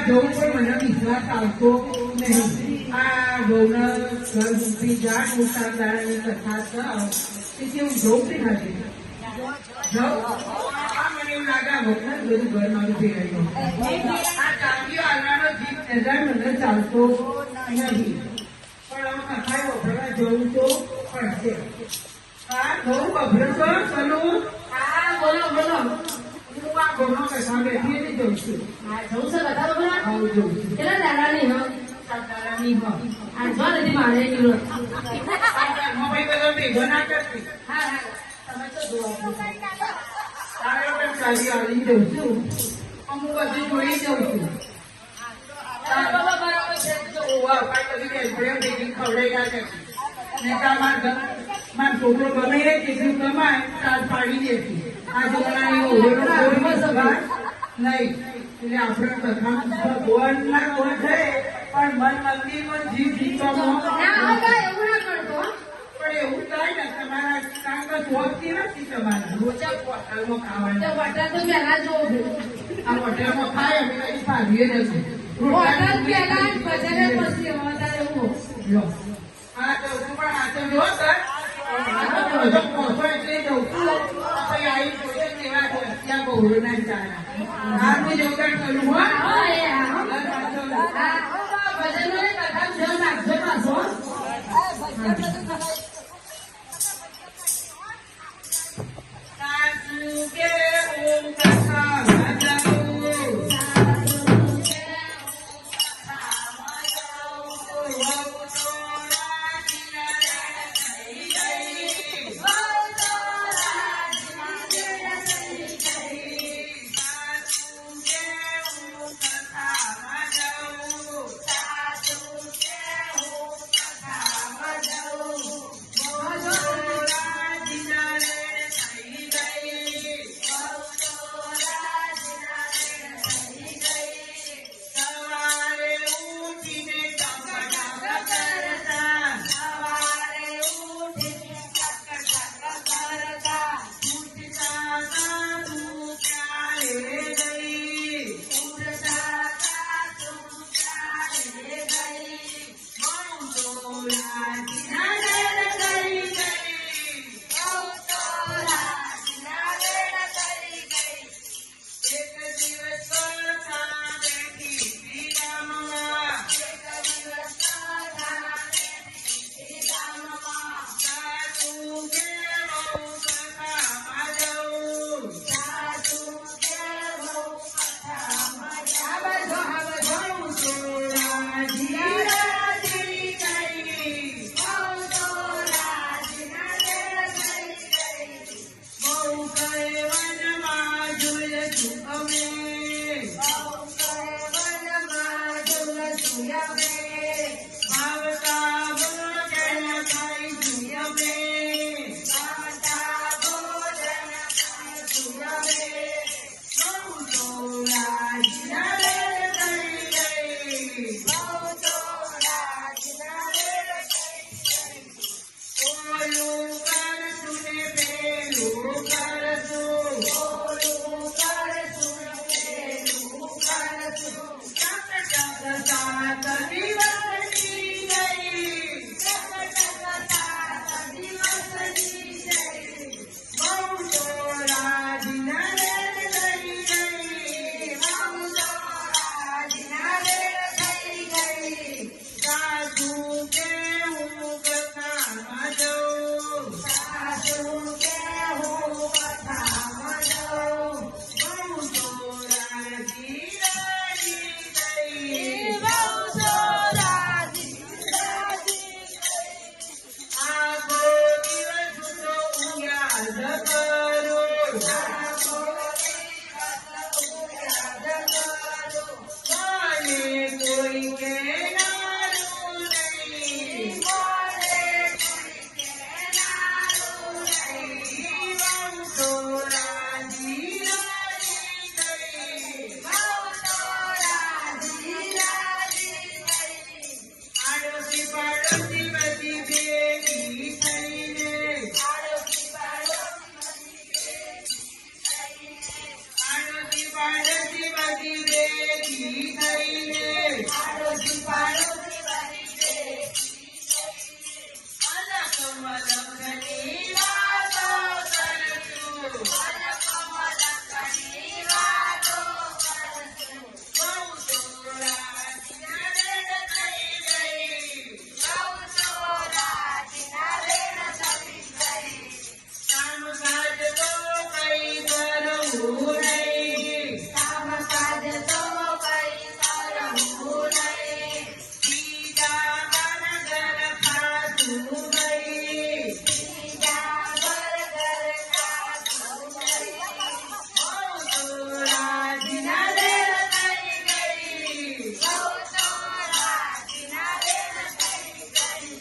જવું પણ મને વિશ્વાસ આવતો નહીં. આ બહુને ઘર મૂકી જા મોટા દાડાની કથા છે તેથી હું જવું કે ના જઈ જાઉં. મને એવું લાગે આ વખત બધું ઘર મારું ફેરાઈ ગયું. આ ચાંદીઓ આવવાનો જીત નજર મને ચાલતો નથી પણ હવે કથા વફરવા જવું તો પડશે. હા બહુ વફરશો ચલું. હા બોલો બોલો. હું આ ઘરનો કથા બેઠી જઉં છું. હા જવું છે કથા બોલા. હા જઉં છું. કેટલા દાડાની હ દાડાની હ આજવા નથી મારે કિલો ભાઈ બધા ભેગો ના કરતી. હા હા તમે તો જોવા તારે પણ ચાલી આવી જઉં છું. અમુક બધું જોઈ જઉં છું. બરાબર છે તો ઓવા પાછી ભેગી ખવડાઈ ગયા ને મારો છોકરો ગમે એ કેટલું કમાય તાર પાડી દેતી. આ જમાનાની ઓળો કોઈ સભા નહીં એટલે આપણે કથા ભગવાન ના કોઈ છે પણ મન મંદિરમાં જીવ જીવવામાં પણ એવું થાય ને તમારા કામ જોતી નથી. તમારા રોચા હોટલમાં ખાવાનું હોટલ તો પેલા જોવું આ હોટલમાં ખાય અમે કઈ ભાવીએ નથી. હોટલ પેલા બજારે પછી વધારે એવું હા તો પણ આ તો જો સર પહોંચો એટલે જવું છું આવી કેવા ત્યાં બહુ ના ચાલે. હા હું જવું કરું થઈને પાડોશી પાડોશી બની છે અલગ મલકની વાતો કરશું મલકની વાતો કરશું બહુ તોરાજીના રેડ થઈ ગઈ બહુ તો રાજીના રેડ થઈ ગઈ કામ કાજ તો કઈ કરવું નહીં કામકાજ તો કઈ કરવું નહીં બીજા ઘર ખાતું ગઈ બીજા ઘર ખાતું નહીં બહુ તોરાજીના રેડ થઈ ગઈ બહુ તો રાજીના રેડ થઈ ગઈ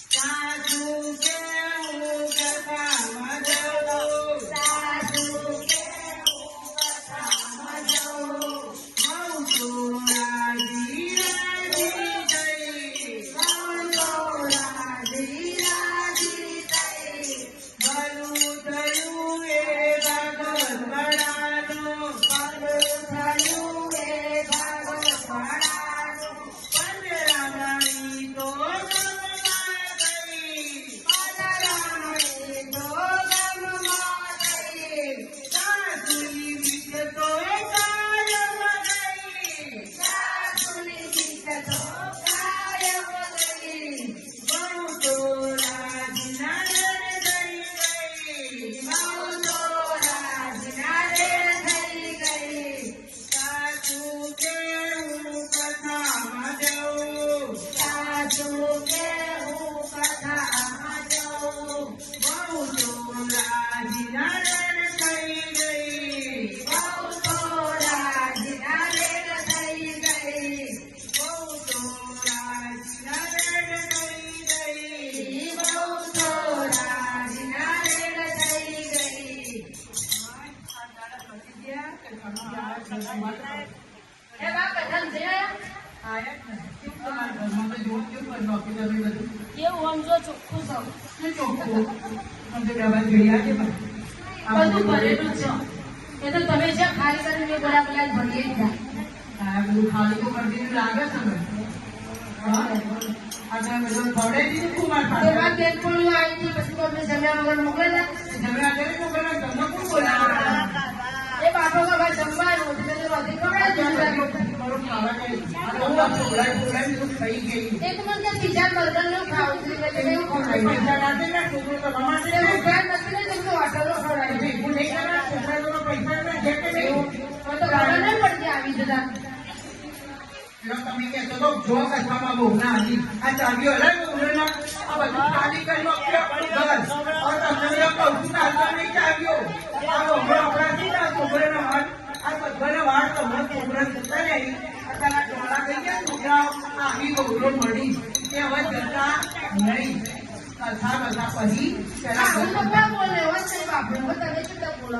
સાસુ કેવું કથામાં જવું સાસુ કેવું કથામાં જવું બહુ તોરાજી રાજી થઈ બહુ તો રાજી રાજી થઈ ભલું થયું એ ભાગવત વડાનું ભલું થયું એ ભાગવત વડાનું પંજરામણી તો ગમમાં ગઈ પધરામણી તો ગમમાં થઈ સાસુની વિચ તો કાયમ ગઈ સાસુની ગીત તો કાયમ ગઈ બહુ તોરાજીના રેડ થઈ ગઈ બહુ તો રાજીના રેડ થઈ ગઈ સાસુ કેવું કથામાં જવું સાસુ કેવું કથામાં જવું બહુ તોરાજીના રેડ થઈ ગઈ બહુ તો રાજીના રેડ થઈ ગઈ બહુ તોરાજીના રેડ થઈ ગઈ બહુ તો રાજીના રેડ થઈ ગઈ એ બા કથન છે કેવું આમ જો ચોખ્ખું સૌ બધું ભરેલું છે એ તો તમે જ્યાં ખાલી કરીને બોલા બોલા ભરીએ જ જાય એવા બેનપણીઓ આવી હતી પછી તો અમને જમ્યા વગર મોકલેલા એ બાપા બાબા જમવાનું હતું એટલે બધી ખવડાવી દીધું એ તો મને ત્યાં બીજા બર્ગર નું ખાવું હતું એટલે એવું ખવડાવી ધ્યાન નથી ને તમને હોટલો ખવડાવી તો ખબર નહીં પડતી આવી જતા તમે કહેતો તો જો કથામાં બહુ ના હતી આ ચાવીઓ હલાવી ઉડેલા આ બધું ખાલી કરી બસ और તમને એમ કહું છું કે હાલતા નહીં ચાવીઓ આ છોકરો આપણાથી ના છોકરાના હાથ આ બધાના વાળ તમને છોકરા જતા નહીં અત્યારે ટોળા થઈ ગયા છોકરાઓ આવી ગૌરવ મળી કે હવે જતા નહીં કથા બધા પછી પેલા હું તો ક્યાં બોલે હોય છે બાપરે હવે તમે શું તક બોલો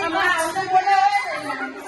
અમારે આવું તો બોલે હોય ને ઘર